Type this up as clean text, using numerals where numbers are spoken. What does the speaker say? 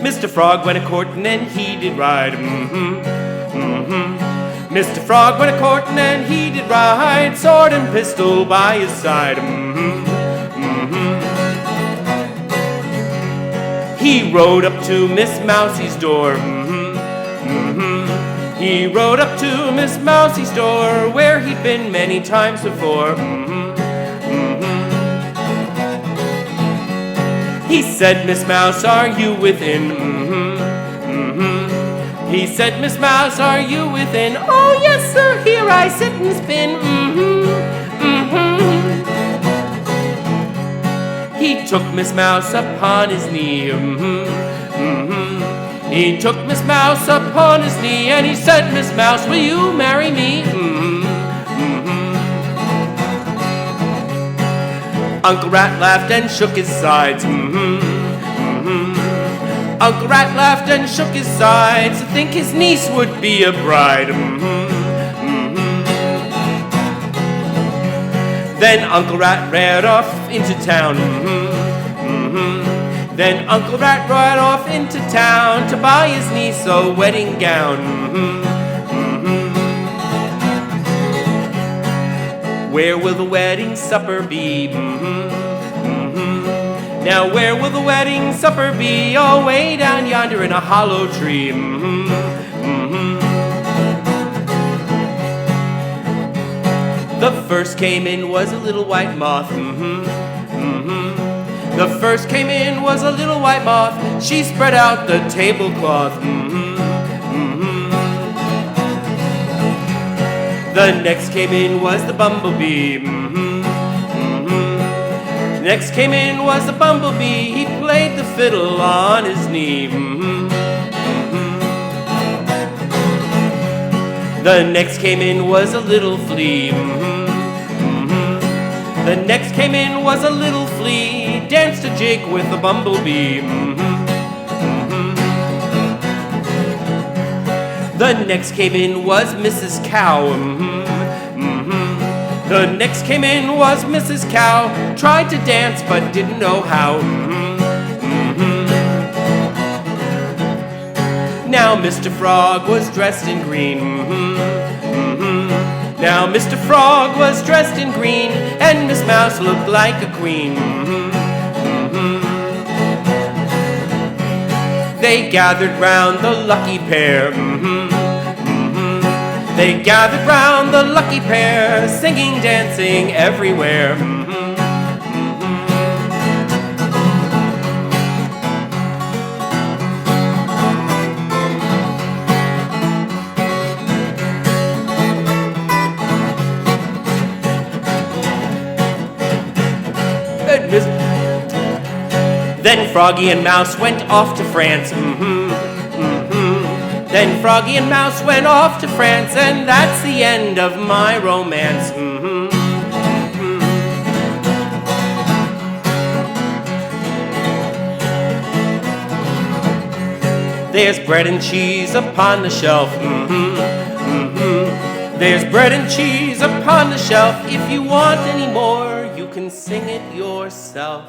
Mr. Frog went a-courtin' and he did ride. Mr. Frog went a-courtin' and he did ride, sword and pistol by his side. He rode up to Miss Mousie's door. He rode up to Miss Mousie's door, where he'd been many times before. He said, "Miss Mouse, are you within?" He said, "Miss Mouse, are you within?" "Oh, yes, sir, here I sit and spin." He took Miss Mouse upon his knee. He took Miss Mouse upon his knee, and he said, "Miss Mouse, will you marry me?" Uncle Rat laughed and shook his sides. Uncle Rat laughed and shook his sides to think his niece would be a bride. Then Uncle Rat ran off into town. Then Uncle Rat ran off into town to buy his niece a wedding gown. Where will the wedding supper be? Now where will the wedding supper be? Oh, way down yonder in a hollow tree. The first came in was a little white moth. The first came in was a little white moth. She spread out the tablecloth. The next came in was the bumblebee. Next came in was the bumblebee. He played the fiddle on his knee. The next came in was a little flea. The next came in was a little flea. Danced a jig with the bumblebee. The next came in was Mrs. Cow. The next came in was Mrs. Cow. Tried to dance but didn't know how. Now Mr. Frog was dressed in green. Now Mr. Frog was dressed in green, and Miss Mouse looked like a queen. They gathered round the lucky pair. They gathered round the lucky pair, singing, dancing everywhere. Then Froggy and Mouse went off to France. Then Froggy and Mouse went off to France, and that's the end of my romance. There's bread and cheese upon the shelf. There's bread and cheese upon the shelf. If you want any more, you can sing it yourself.